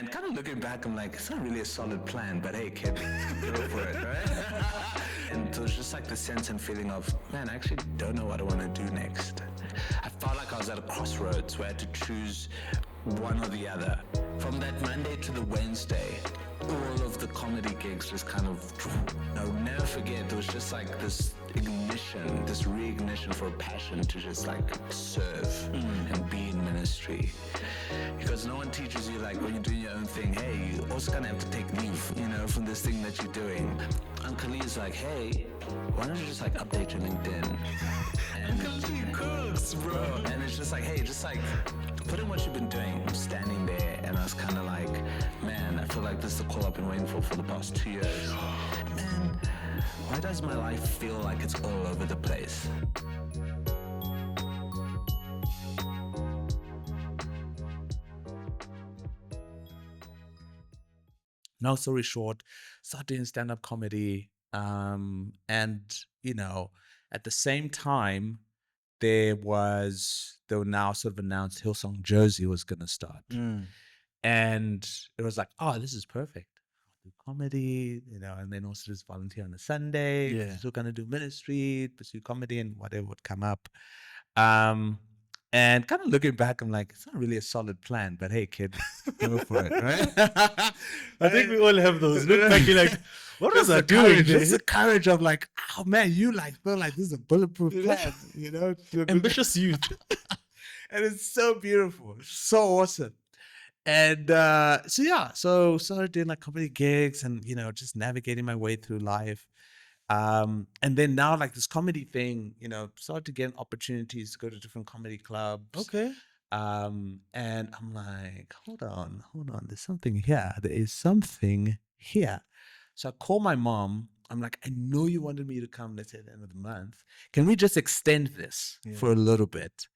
And kind of looking back, I'm like, it's not really a solid plan, but hey, kid, go for it, right? And it was just like the sense and feeling of, man, I actually don't know what I want to do next. I felt like I was at a crossroads where I had to choose one or the other. From that Monday to the Wednesday, all of the comedy gigs just kind of, I'll never forget, there was just like this ignition, this reignition for a passion to just like serve and be in ministry. Because no one teaches you, like, when you're doing your own thing, hey, you also kind of have to take leave, you know, from this thing that you're doing. Uncle Lee's like, hey, why don't you just like update your LinkedIn? And Uncle Lee cooks, bro. And it's just like, hey, just like put in what you've been doing. I'm standing there, and I was kind of like, man, I feel like this is the call I've been waiting for the past 2 years. Man, why does my life feel like it's all over the place? Long story short, started doing stand-up comedy. And, you know, at the same time, they were now sort of announced Hillsong Jersey was going to start. And it was like, oh, this is perfect. I'll do comedy, you know, and then also just volunteer on a Sunday. Yeah. Still going to do ministry, pursue comedy, and whatever would come up. And kind of looking back, I'm like, it's not really a solid plan, but hey, kid, go for it, right? I think we all have those. Look back, you're like, what was I doing? Courage, just the courage of like, oh man, you like feel like this is a bulletproof plan, you know? Ambitious youth. And it's so beautiful, so awesome. And so started doing like comedy gigs and, you know, just navigating my way through life. And then now like this comedy thing, you know, started to get opportunities to go to different comedy clubs. Okay. And I'm like, hold on, there's something here. There is something here. So I call my mom. I'm like, I know you wanted me to come, let's say, at the end of the month. Can we just extend this for a little bit?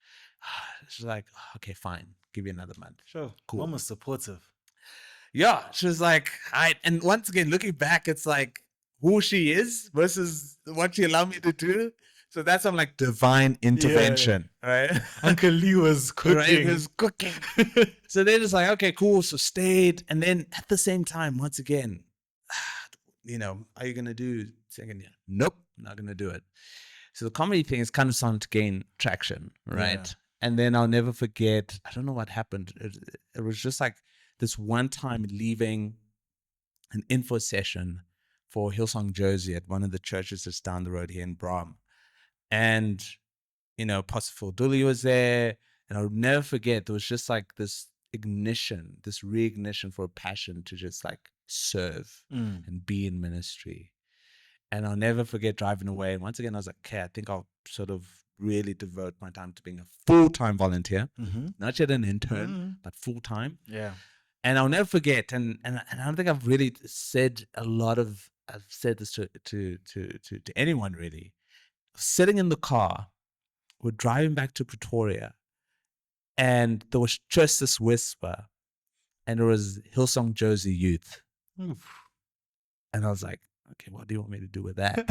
She's like, okay, fine. Give you another month. Sure. Cool. Mom was supportive. Yeah. She was like, all right. And once again, looking back, it's like who she is versus what she allowed me to do. So that's some like divine intervention, right? Uncle Lee was cooking. Right? He was cooking. So they're just like, okay, cool. So stayed. And then at the same time, once again, you know, are you going to do second year? Nope, not going to do it. So the comedy thing is kind of starting to gain traction, right? Yeah. And then I'll never forget, I don't know what happened. It was just like this one time leaving an info session for Hillsong Jersey at one of the churches that's down the road here in Brom. And, you know, Pastor Dooley was there. And I'll never forget, there was just like this ignition, this reignition for a passion to just like serve and be in ministry. And I'll never forget driving away. And once again, I was like, okay, I think I'll sort of really devote my time to being a full-time volunteer, not yet an intern, but full-time. Yeah. And I'll never forget. And I don't think I've really said I've said this to anyone really. Sitting in the car, we're driving back to Pretoria, and there was just this whisper, and it was Hillsong Jersey Youth. Oof. And I was like, okay, what do you want me to do with that?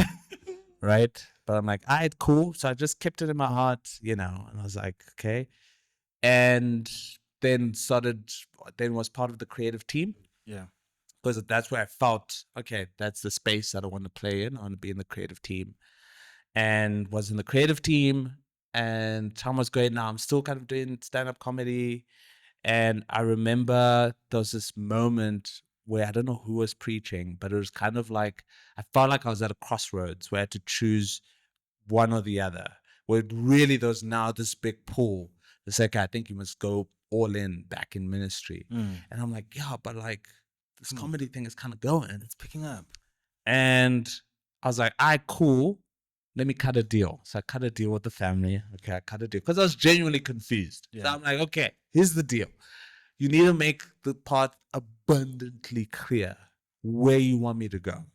Right? But I'm like, all right, cool. So I just kept it in my heart, you know, and I was like, okay. And then was part of the creative team. Yeah. Because that's where I felt, okay, that's the space that I want to play in. I want to be in the creative team. And was in the creative team, and time was going. Now I'm still kind of doing stand-up comedy. And I remember there was this moment where I don't know who was preaching, but it was kind of like, I felt like I was at a crossroads where I had to choose one or the other. Where really there was now this big pull. It's like, I think you must go all in back in ministry. And I'm like, yeah, but like this comedy thing is kind of going. It's picking up. And I was like, all right, cool. Let me cut a deal. So I cut a deal with the family. Okay, I cut a deal because I was genuinely confused. Yeah. So I'm like, okay, here's the deal. You need to make the part abundantly clear where you want me to go,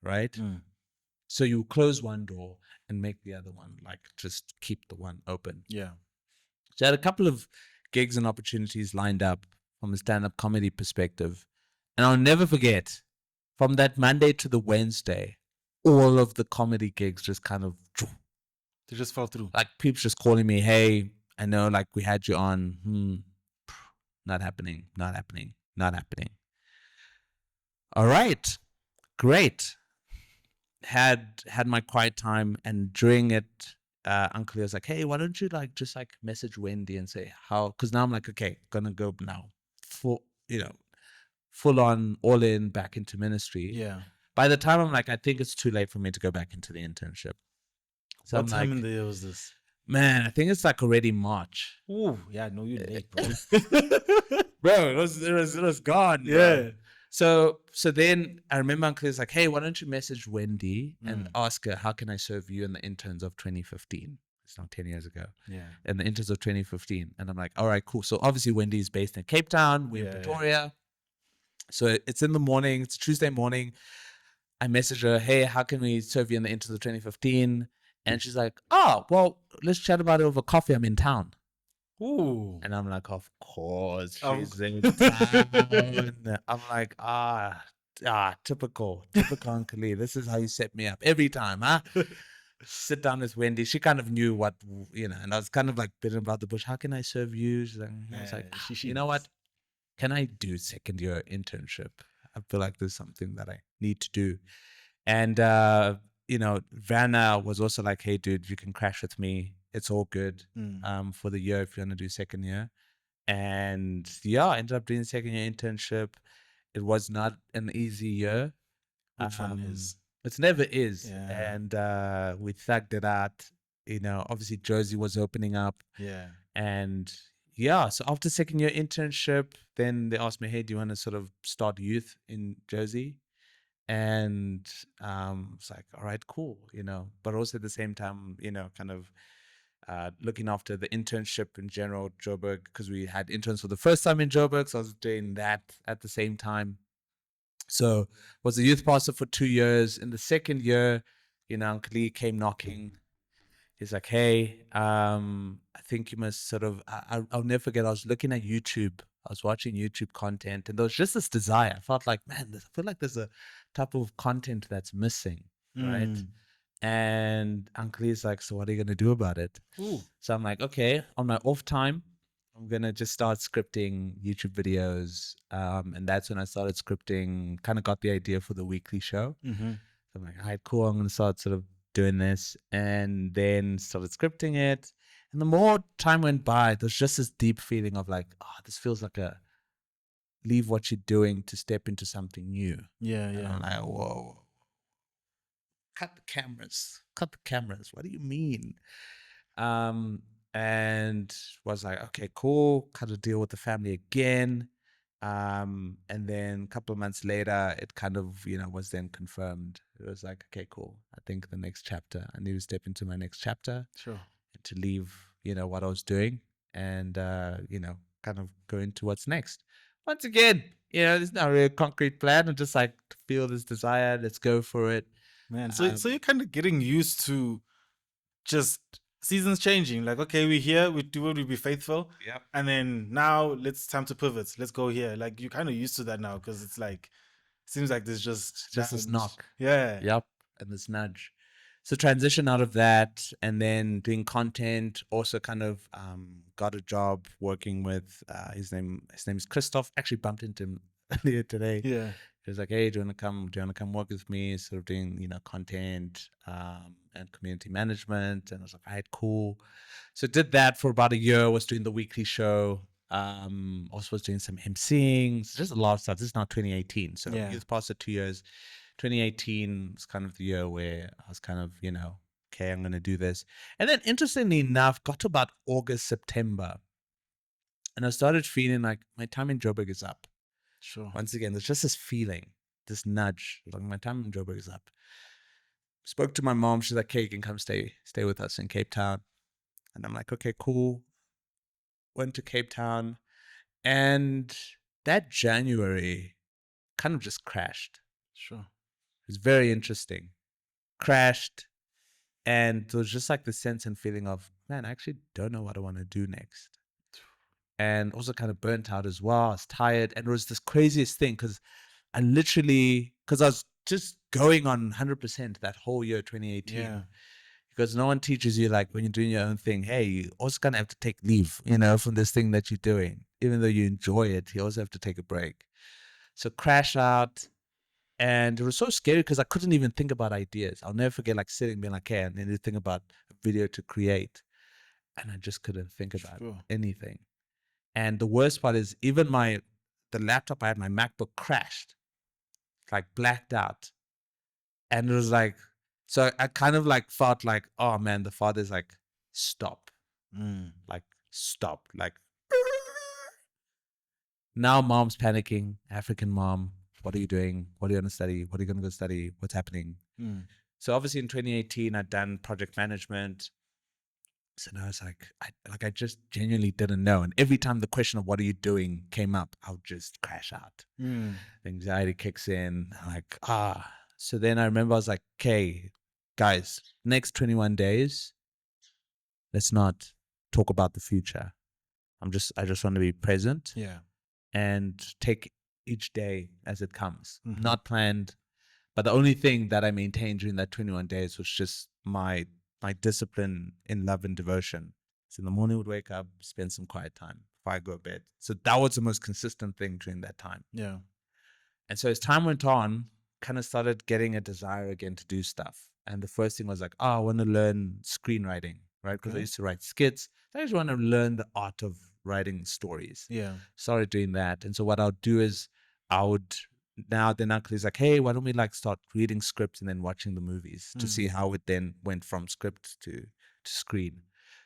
right? So you close one door and make the other one, like just keep the one open. Yeah. So I had a couple of gigs and opportunities lined up from a stand-up comedy perspective. And I'll never forget, from that Monday to the Wednesday, all of the comedy gigs just kind of, they just fell through. Like people just calling me, hey, I know like we had you on, not happening. not happening. All right, great. Had my quiet time, and during it, Uncle was like, "Hey, why don't you like just like message Wendy and say how?" Because now I'm like, okay, gonna go now, full full on, all in, back into ministry. Yeah. By the time I'm like, I think it's too late for me to go back into the internship. So What I'm time like, in the year was this? man, I think it's like already March. Ooh, yeah, no, you're late, bro. Bro, it was gone. Bro. Yeah. So then I remember Uncle was like, "Hey, why don't you message Wendy and Mm. ask her how can I serve you in the interns of 2015?" It's not 10 years ago. Yeah. In the interns of 2015, and I'm like, "All right, cool." So obviously Wendy is based in Cape Town. We're in Pretoria. So it's in the morning. It's Tuesday morning. I message her, "Hey, how can we serve you in the interns of 2015?" And she's like, "Oh, well, let's chat about it over coffee. I'm in town." Ooh. And I'm like, of course, Of- she's in town. I'm like, typical Uncle Lee. This is how you set me up every time, huh? Sit down with Wendy. She kind of knew what, and I was kind of like biting about the bush. How can I serve you? I was like, you know what? Can I do second year internship? I feel like there's something that I need to do. And, Vanna was also like, hey, dude, you can crash with me. It's all good for the year if you want to do second year. And yeah, I ended up doing second year internship. It was not an easy year. Which one is? It never is. Yeah. And we thugged it out. Obviously Josie was opening up. Yeah. And yeah, so after second year internship, then they asked me, hey, do you want to sort of start youth in Josie? And it's like, all right, cool, but also at the same time, kind of looking after the internship in general at Joburg, because we had interns for the first time in Joburg, so I was doing that at the same time. So was a youth pastor for 2 years. In the second year, Uncle Lee came knocking. He's like, hey, I think you must sort of, I'll never forget, I was looking at YouTube. I was watching YouTube content, and there was just this desire. I felt like, man, I feel like there's a type of content that's missing, right? And Uncle Lee's like, so what are you going to do about it? Ooh. So I'm like, okay, on my off time, I'm going to just start scripting YouTube videos. And that's when I started scripting, kind of got the idea for the weekly show. Mm-hmm. So I'm like, all right, cool. I'm going to start sort of doing this, and then started scripting it. And the more time went by, there's just this deep feeling of like, this feels like a leave what you're doing to step into something new. Yeah, And yeah. I'm like, whoa. Cut the cameras. What do you mean? And was like, okay, cool. Kind of deal with the family again. And then a couple of months later, it kind of, was then confirmed. It was like, okay, cool. I think the next chapter, I need to step into my next chapter. Sure. And to leave, what I was doing, and, kind of go into what's next. Once again, there's not really a concrete plan. I just like feel this desire. Let's go for it. Man, so you're kind of getting used to just seasons changing. Like, okay, we're here, we do it, we be faithful. Yep. And then now time to pivot. Let's go here. Like, you're kind of used to that now, because it's like, seems like there's just this knock. Yeah. Yep. And this nudge. So transition out of that, and then doing content. Also kind of got a job working with his name is Christoph. Actually bumped into him earlier today. Yeah. He was like, hey, do you want to come work with me? Sort of doing, content and community management. And I was like, all right, cool. So did that for about a year, was doing the weekly show. Also was doing some emceeing. So just a lot of stuff. This is now 2018. So youth pastor 2 years. 2018 was kind of the year where I was kind of, okay, I'm going to do this. And then interestingly enough, got to about August, September. And I started feeling like my time in Joburg is up. Sure. Once again, there's just this feeling, this nudge, like my time in Joburg is up. Spoke to my mom. She's like, hey, you can come stay with us in Cape Town. And I'm like, okay, cool. Went to Cape Town. And that January kind of just crashed. Sure. It was very interesting. Crashed. And there was just like the sense and feeling of, man, I actually don't know what I want to do next. And also kind of burnt out as well. I was tired. And it was this craziest thing because I was just going on 100% that whole year, 2018. Yeah. Because no one teaches you, like, when you're doing your own thing, hey, you also kind of have to take leave, from this thing that you're doing. Even though you enjoy it, you also have to take a break. So crash out. And it was so scary because I couldn't even think about ideas. I'll never forget like sitting and being like, okay, I need to think about a video to create. And I just couldn't think about Sure. anything. And the worst part is even the laptop I had, my MacBook crashed, like blacked out. And it was like, so I kind of like felt like, oh man, the father's like, stop, like stop, like now mom's panicking, African mom. What are you doing? What are you going to study? What are you going to go study? What's happening? So obviously in 2018, I'd done project management. So now it's like, I just genuinely didn't know. And every time the question of what are you doing came up, I would just crash out. Anxiety kicks in. I'm like, So then I remember I was like, okay, guys, next 21 days, let's not talk about the future. I just want to be present. Yeah. And take each day as it comes, not planned. But the only thing that I maintained during that 21 days was just my discipline in love and devotion. So in the morning, I would wake up, spend some quiet time before I go to bed. So that was the most consistent thing during that time. Yeah. And so as time went on, kind of started getting a desire again to do stuff. And the first thing was like, I want to learn screenwriting, right? Because I used to write skits. I just want to learn the art of writing stories. Yeah. Started doing that. And so what I'll do is then Uncle is like, hey, why don't we like start reading scripts and then watching the movies to see how it then went from script to screen.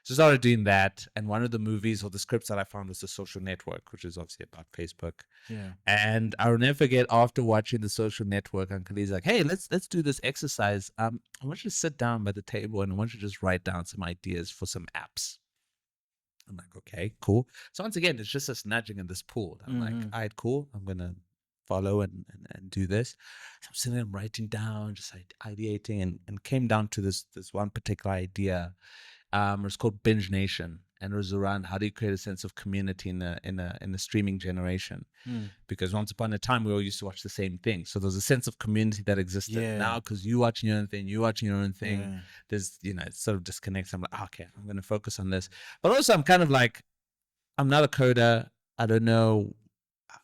So I started doing that. And one of the movies or the scripts that I found was The Social Network, which is obviously about Facebook. Yeah. And I'll never forget after watching The Social Network, Uncle Lee's like, hey, let's do this exercise. I want you to sit down by the table and I want you to just write down some ideas for some apps. I'm like, okay, cool. So once again, it's just us nudging in this pool. I'm like, all right, cool. I'm going to follow and do this. So I'm sitting there writing down, just like ideating and came down to this one particular idea. It was called Binge Nation, and it was around how do you create a sense of community in a streaming generation? Because once upon a time we all used to watch the same thing, so there's a sense of community that existed. Now because you watching your own thing, there's it sort of disconnects. I'm like, okay, I'm going to focus on this, but also I'm kind of like, I'm not a coder. I don't know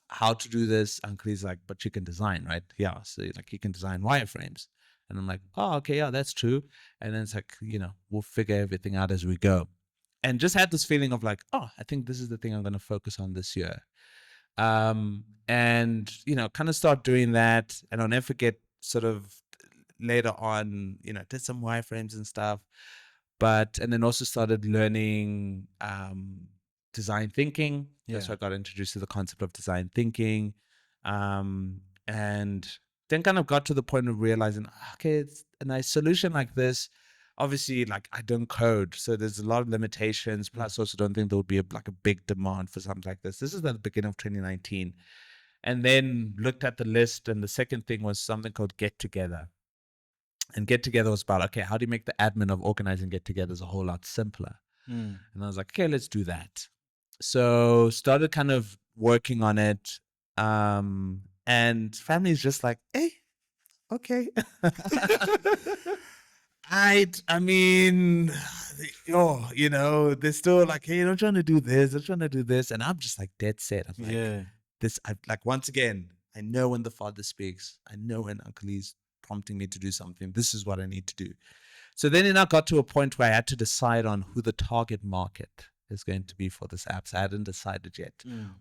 how to do this. Uncle is like, but you can design, right? Yeah, so like you can design wireframes. And I'm like, oh, okay, yeah, that's true. And then it's like, we'll figure everything out as we go. And just had this feeling of like, oh, I think this is the thing I'm going to focus on this year. And, kind of start doing that. And I'll never forget sort of later on, did some wireframes and stuff. And then also started learning design thinking. That's why I got introduced to the concept of design thinking. And then kind of got to the point of realizing, okay, it's a nice solution like this. Obviously, like I don't code, so there's a lot of limitations. Plus, also don't think there would be a big demand for something like this. This is at the beginning of 2019. And then looked at the list, and the second thing was something called Get Together. And Get Together was about, okay, how do you make the admin of organizing get-togethers a whole lot simpler? And I was like, okay, let's do that. So started kind of working on it. And family's just like, hey, okay. I mean, they're still like, hey, I'm trying to do this. I'm trying to do this. And I'm just like dead set. I'm like, once again, I know when the father speaks. I know when Uncle Lee's prompting me to do something. This is what I need to do. So then it now got to a point where I had to decide on who the target market is going to be for this app. So I hadn't decided yet.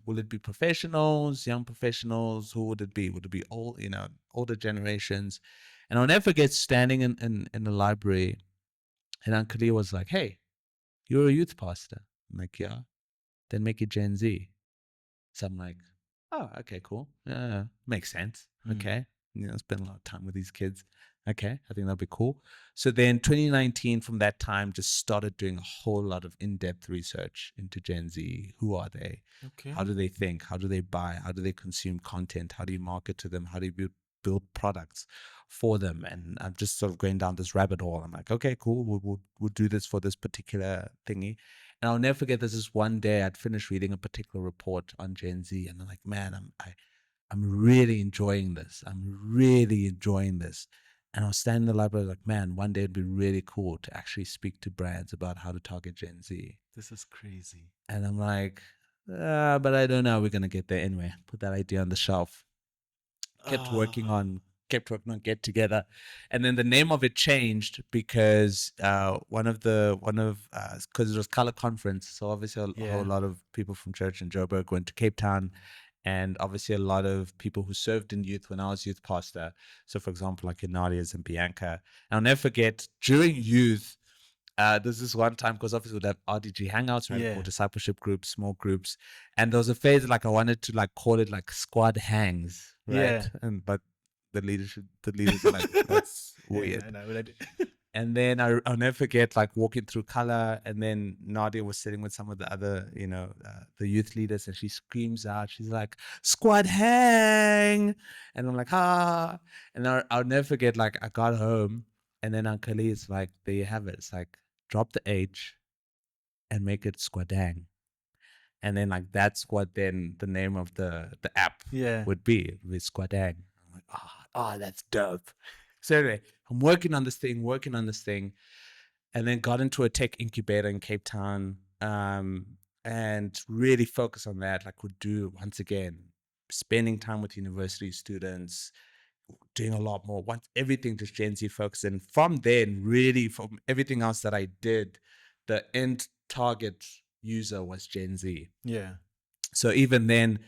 Will it be professionals, young professionals? Who would it be? Would it be older generations? And I'll never forget standing in the library, and Uncle Lee was like, hey, you're a youth pastor. I'm like, yeah. Then make it Gen Z. So I'm like, oh, okay, cool. Makes sense. Okay. Spend a lot of time with these kids. Okay, I think that'll be cool. So then 2019, from that time, just started doing a whole lot of in-depth research into Gen Z. Who are they? Okay. How do they think? How do they buy? How do they consume content? How do you market to them? How do you build products for them? And I'm just sort of going down this rabbit hole. I'm like, okay, cool. We'll do this for this particular thingy. And I'll never forget, there's this one day I'd finished reading a particular report on Gen Z, and I'm like, man, I'm really enjoying this. And I was standing in the library like, man, one day it'd be really cool to actually speak to brands about how to target Gen Z. This is crazy. And I'm like, but I don't know. We're going to get there anyway. Put that idea on the shelf. kept working on Get Together, and then the name of it changed because because it was color conference, so obviously a Yeah. whole lot of people from church in Joburg went to Cape Town, and obviously a lot of people who served in youth when I was youth pastor. So for example, like Nadia's and Bianca. And I'll never forget during youth. There's this one time because obviously we'd have RDG hangouts, right? Yeah. Or discipleship groups, small groups. And there was a phase like I wanted to like call it like squad hangs, right? Yeah. And but the leaders are like, that's weird. I know. And then I'll never forget like walking through color, and then Nadia was sitting with some of the other, the youth leaders, and she screams out, she's like, "Squad hang!" And I'm like, "Ah!" And I'll never forget, like I got home, and then Uncle Lee is like, "There you have it. It's like drop the H and make it Squadang." And then like that's what then the name of the app Yeah. would be with Squadang. I'm like, that's dope. So anyway, I'm working on this thing, and then got into a tech incubator in Cape Town, and really focus on that. Like would do once again, spending time with university students, doing a lot more. Once everything just Gen Z focused, and from then, really from everything else that I did, the end target user was Gen Z. Yeah. So even then,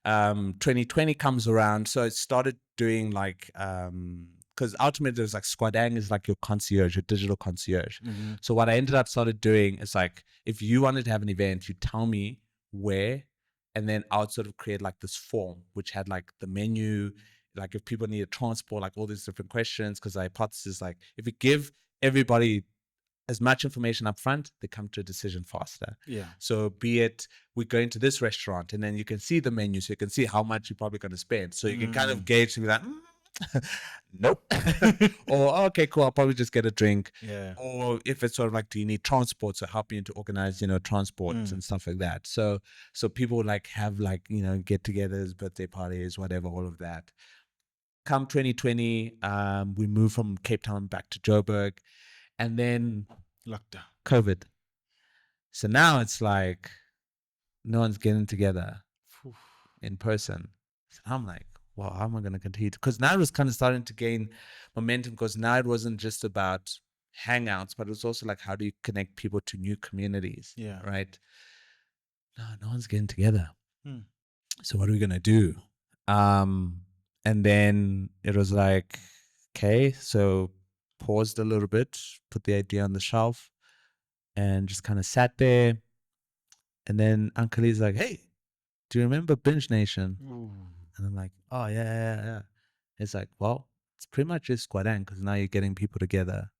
2020 comes around. So I started doing like, because ultimately there's like Squadang is like your concierge, your digital concierge. Mhm. So what I ended up started doing is like, if you wanted to have an event, you tell me where, and then I would sort of create like this form, which had like the menu, like if people needed transport, like all these different questions. Because the hypothesis is like, if you give everybody as much information up front, they come to a decision faster. Yeah. So be it we're going to this restaurant, and then you can see the menu, so you can see how much you're probably going to spend. So you can kind of gauge to be like, nope. Or okay, cool, I'll probably just get a drink. Yeah. Or if it's sort of like, do you need transport? So helping you to organize, transports and stuff like that. So people like have like, get-togethers, birthday parties, whatever, all of that. Come 2020, we moved from Cape Town back to Joburg, and then Lockdown. COVID. So now it's like no one's getting together in person. So I'm like, well, how am I going to continue? Because now it was kind of starting to gain momentum, because now it wasn't just about hangouts, but it was also like, how do you connect people to new communities? Yeah. Right? No one's getting together. Hmm. So what are we going to do? And then it was like, okay, so paused a little bit, put the idea on the shelf, and just kind of sat there. And then Uncle Lee's like, "Hey, do you remember Binge Nation?" Ooh. And I'm like, "Oh, yeah. It's like, well, it's pretty much just Squadang, because now you're getting people together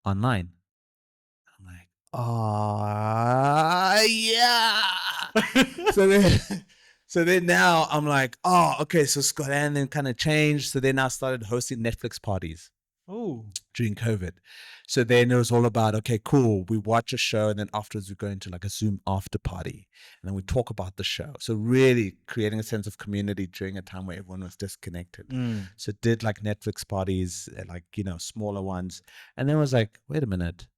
online. I'm like, oh, yeah. So then now I'm like, oh, okay, so Squadang then kind of changed. So they now started hosting Netflix parties. Oh. During COVID. So then it was all about, okay, cool. We watch a show, and then afterwards we go into like a Zoom after party, and then we talk about the show. So really creating a sense of community during a time where everyone was disconnected. So did like Netflix parties, like, smaller ones. And then it was like, wait a minute.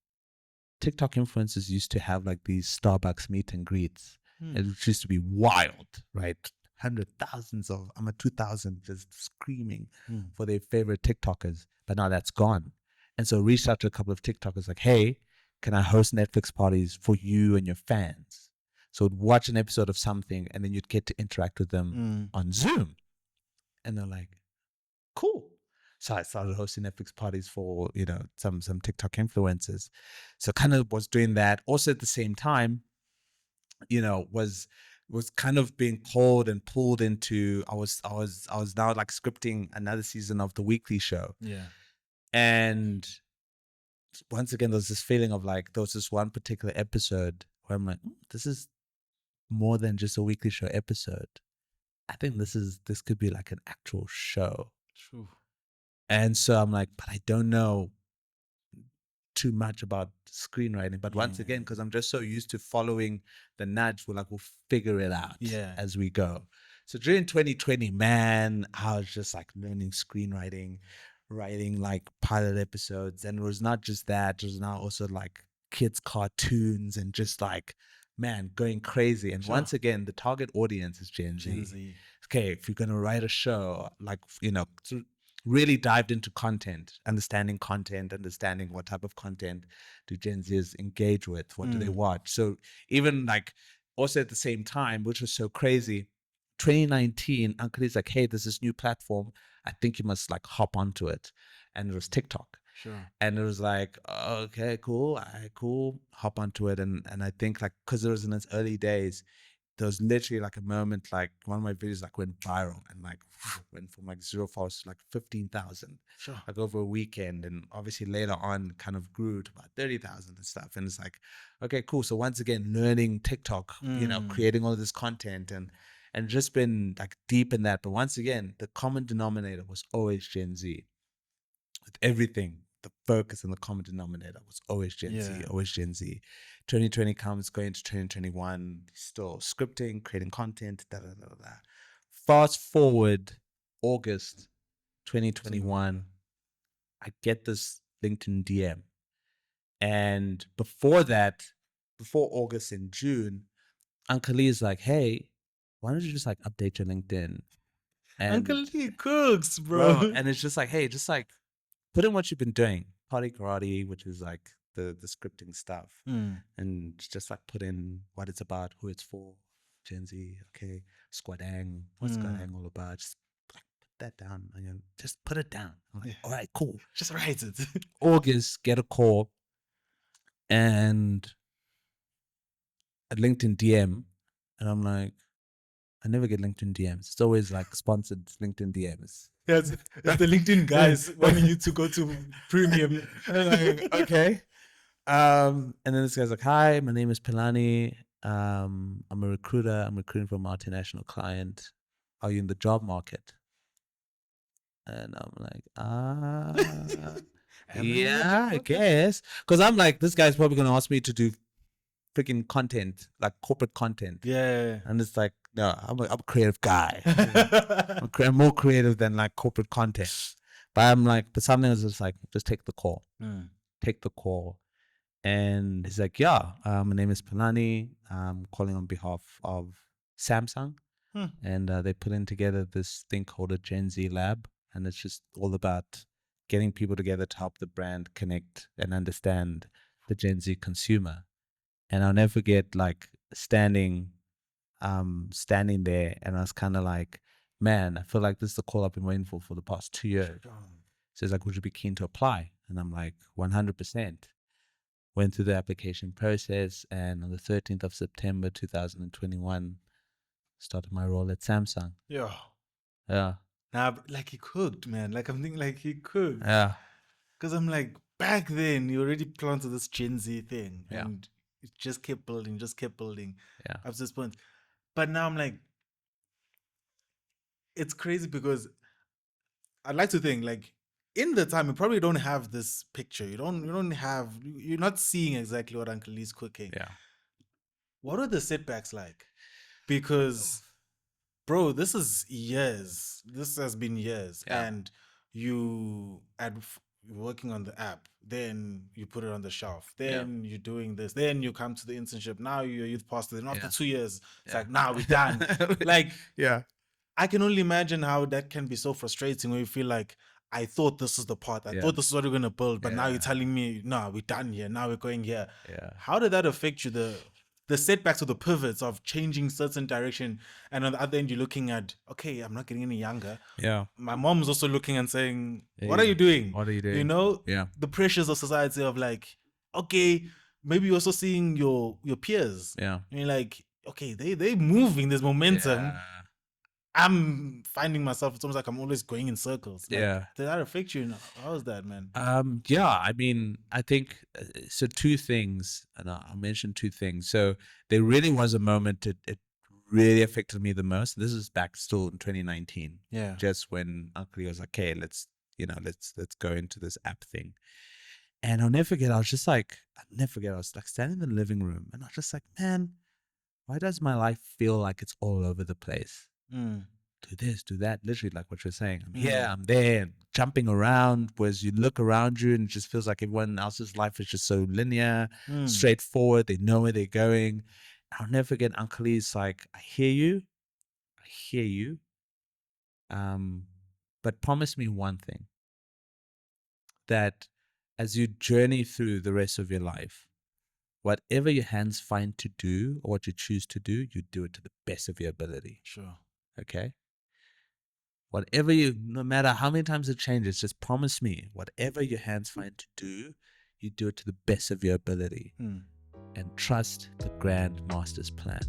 TikTok influencers used to have like these Starbucks meet and greets. It used to be wild, right? Thousands of, 2,000 just screaming for their favorite TikTokers. But now that's gone. And so reached out to a couple of TikTokers like, hey, can I host Netflix parties for you and your fans? So would watch an episode of something, and then you'd get to interact with them on Zoom. And they're like, cool. So I started hosting Netflix parties for, some TikTok influencers. So kind of was doing that. Also at the same time, was kind of being called and pulled into, I was now like scripting another season of the weekly show. Yeah. And once again, there's this feeling of like, there was this one particular episode where I'm like, this is more than just a weekly show episode. I think this could be like an actual show. True. And so I'm like, but I don't know too much about screenwriting. But once again, because I'm just so used to following the nudge, we'll figure it out as we go. So during 2020, man, I was just like learning screenwriting, writing like pilot episodes. And it was not just that, it was now also like kids' cartoons, and just like, man, going crazy. And once again, the target audience is Gen Z. okay, if you're going to write a show, like, really dived into content, understanding what type of content do Gen Zs engage with, what do they watch. So even like also at the same time, which was so crazy, 2019, Uncle is like, hey, there's this new platform. I think you must like hop onto it. And it was TikTok. Sure. And it was like, okay, cool. Cool. Hop onto it. And I think like, cause it was in its early days, there was literally like a moment, like one of my videos like went viral and like went from like 0 followers to like 15,000, Sure. like over a weekend. And obviously later on kind of grew to about 30,000 and stuff. And it's like, okay, cool. So once again, learning TikTok, creating all of this content and just been like deep in that. But once again, the common denominator was always Gen Z. With everything, the focus and the common denominator was always Gen Z, always Gen Z. 2020 comes, going into 2021, still scripting, creating content, da da da da. Fast forward August 2021, I get this LinkedIn DM. And before that, before August and June, Uncle Lee is like, hey, why don't you just like update your LinkedIn? And Uncle Lee cooks, bro. and it's just like, hey, just like put in what you've been doing. Party Karate, which is like the scripting stuff. And just like put in what it's about, who it's for, Gen Z, okay, Squadang, what's Squadang all about? Just like put that down. Just put it down. I'm like, all right, cool. Just write it. August, get a call and a LinkedIn DM. And I'm like, I never get LinkedIn DMs. It's always like sponsored LinkedIn DMs. That's the LinkedIn guys wanting you to go to premium. Like, okay. And then this guy's like, hi, my name is Pilani. I'm a recruiter. I'm recruiting for a multinational client. Are you in the job market? And I'm like, yeah, I guess. Because I'm like, this guy's probably going to ask me to do freaking content, like corporate content. Yeah. And it's like, no, I'm a creative guy. I'm more creative than like corporate content. But I'm like, but something is just like, just take the call. Take the call. And he's like, yeah, my name is Pilani. I'm calling on behalf of Samsung. And they put in together this thing called a Gen Z Lab. And it's just all about getting people together to help the brand connect and understand the Gen Z consumer. And I'll never forget like standing there, and I was kind of like, man, I feel like this is the call I've been waiting for the past 2 years. So he's like, would you be keen to apply? And I'm like, 100%. Went through the application process, and on the 13th of September 2021, started my role at Samsung. Yeah. Yeah. Nah, like he cooked, man. Like I'm thinking, like he cooked. Yeah. Because I'm like, back then you already planted this Gen Z thing, Yeah. and it just kept building, Yeah. up to this point. But now I'm like, it's crazy because I'd like to think like in the time you probably don't have this picture. You're not seeing exactly what Uncle Lee's cooking. Yeah. What are the setbacks like? Because bro, this is years. This has been years. Yeah. And you're working on the app, then you put it on the shelf, then you're doing this, then you come to the internship, now you're a youth pastor, then after 2 years, it's like, nah, we're done. Like, yeah. I can only imagine how that can be so frustrating when you feel like, I thought this is the part, I thought this is what we're going to build, but now you're telling me, no, we're done here, now we're going here. Yeah. How did that affect you, the setbacks or the pivots of changing certain direction, and on the other end you're looking at, okay, I'm not getting any younger. Yeah. My mom's also looking and saying, Hey, what are you doing? What are you doing? You know, Yeah. the pressures of society of like, okay, maybe you're also seeing your peers. Yeah. And you're like, okay, they moving, there's momentum. Yeah. I'm finding myself, it's almost like I'm always going in circles. Like, Yeah. did that affect you? How was that, man? Yeah, I mean, I think so. Two things, and I'll mention two things. So there really was a moment it really affected me the most. This is back still in 2019. Yeah. Just when Uncle Lee was like, "Okay, let's go into this app thing." And I'll never forget. I was like standing in the living room, and I was just like, "Man, why does my life feel like it's all over the place?" Do this, do that, literally like what you're saying. I'm here, I'm there, jumping around, whereas you look around you and it just feels like everyone else's life is just so linear, straightforward, they know where they're going. I'll never forget Uncle Lee's like, I hear you, But promise me one thing, that as you journey through the rest of your life, whatever your hands find to do or what you choose to do, you do it to the best of your ability. Sure. Okay? No matter how many times it changes, just promise me, whatever your hands find to do, you do it to the best of your ability. And trust the Grand Master's plan.